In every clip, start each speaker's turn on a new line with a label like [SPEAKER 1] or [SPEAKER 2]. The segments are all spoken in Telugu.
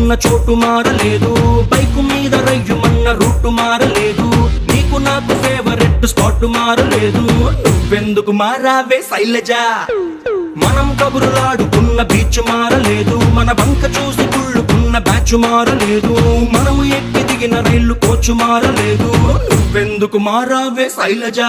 [SPEAKER 1] ఉన్న చోటు మారలేదు, బైకు మీద రయ్యుమన్న రూటు మారలేదు, నీకు నాకు ఫేవరెట్ స్పాట్ మారలేదు. నువ్వెందుకు మారావే శైలజ? మనం కబురులాడుకున్న బీచ్ మారలేదు, మన బంక చూసి కుళ్ళుకున్న బ్యాచ్ మారలేదు, మనము ఎక్కి దిగిన రైలు కోచు మారలేదు. నువ్వెందుకు మారావే శైలజ?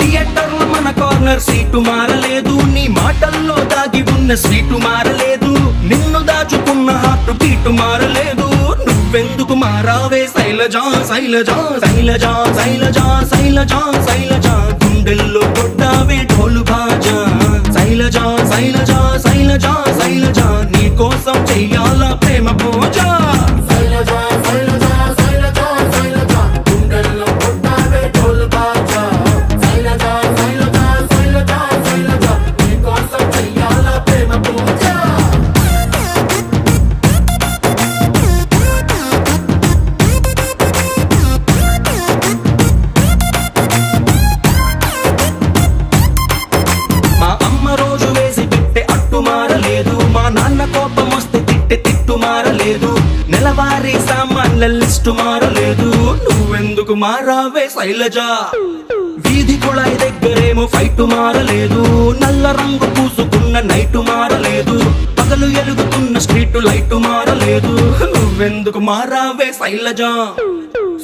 [SPEAKER 1] థియేటర్లో మన కార్నర్ సీటు మారలేదు, నీ మాటల్లో దాగి ఉన్న స్వీటు మారలేదు, నిన్ను దాచుకున్న హార్ట్ బీటు మారలేదు. నువ్వెందుకు మారావే శైలజ? శైలజ శైలజ శైలజ శైలజ శైలజ గుండెల్లో కొట్టావే ఢోలు బాజా. శైలజ శైలజ శైలజ శైలజ నీ కోసం చెయ్యాల ప్రేమ పూజ.
[SPEAKER 2] శైలజ శైలజ శైలజ శైలజ గుండెల్లో కొట్టావే ఢోలు బాజా. శైలజ శైలజ శైలజ శైలజ నీ కోసం చెయ్యాల ప్రేమ పూజ.
[SPEAKER 1] మా అమ్మ రోజు వేసి పెట్టే అట్టు మారలేదు, మా నాన్న కోపం వస్తే తిట్టే తిట్టు మారలేదు, నెలవారీ సామాన్ల లిస్టు మారలేదు. నువ్వెందుకు మారావే శైలజ? వీధి కుళాయి దగ్గరేమో ఫైట్ మారలేదు, నల్ల రంగు పూసుకున్న నైటు మారలేదు, పగలు ఎలుగుతున్న స్ట్రీట్ లైట్ మారలేదు. నువ్వెందుకు మారావే శైలజ?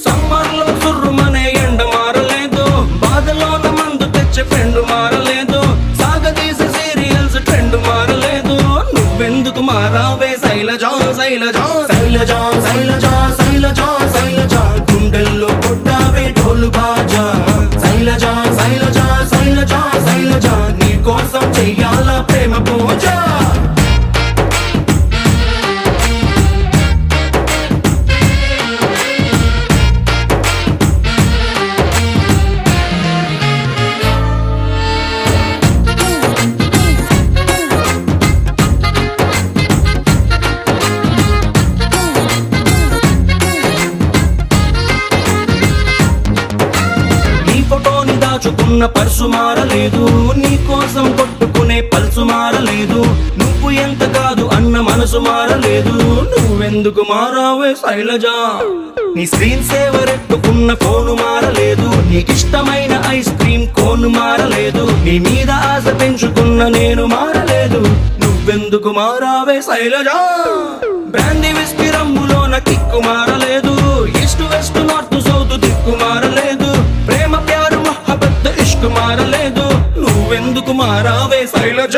[SPEAKER 1] సమ్మర్ లో సుర్రుమనే ఎండ మారలేదు, బాధలోన మందు తెచ్చే ఫ్రెండ్ మారలేదు, సాగదీసే సీరియల్స్ ట్రెండ్ మారలేదు. నువ్వెందుకు మారావే శైలజ? శైలజ శైలజ శైలజ శైలజ శైలజ గుండెల్లో కొట్టావే ఢోలు బాజా. శైలజ శైలజ శైలజ శైలజ నీ కోసం చెయ్యాల ప్రేమ పూజ. దాచుకున్న పర్సు మారలేదు, నీ కోసం కొట్టుకునే పల్సు మారలేదు, నువ్వు ఎంత కాదు అన్న మనసు మారలేదు. నువ్వెందుకు మారావే శైలజ? నీ స్క్రీన్ సేవర్ ఎట్టుకున్న ఫోను మారలేదు, నీకిష్టమైన ఐస్ క్రీమ్ కోను మారలేదు, నీ మీద ఆశ పెంచుకున్న నేను మారలేదు. నువ్వెందుకు మారావే శైలజ? బ్రాందీ విస్కీ రంగులోన కిక్కు మారలేదు, ఈస్ట్ వెస్ట్ నార్త్ సౌత్ దిక్కు మారలేదు, ప్రేమ ప్యారు ఇష్కు మారలేదు. నువ్వెందుకు మారావే శైలజ?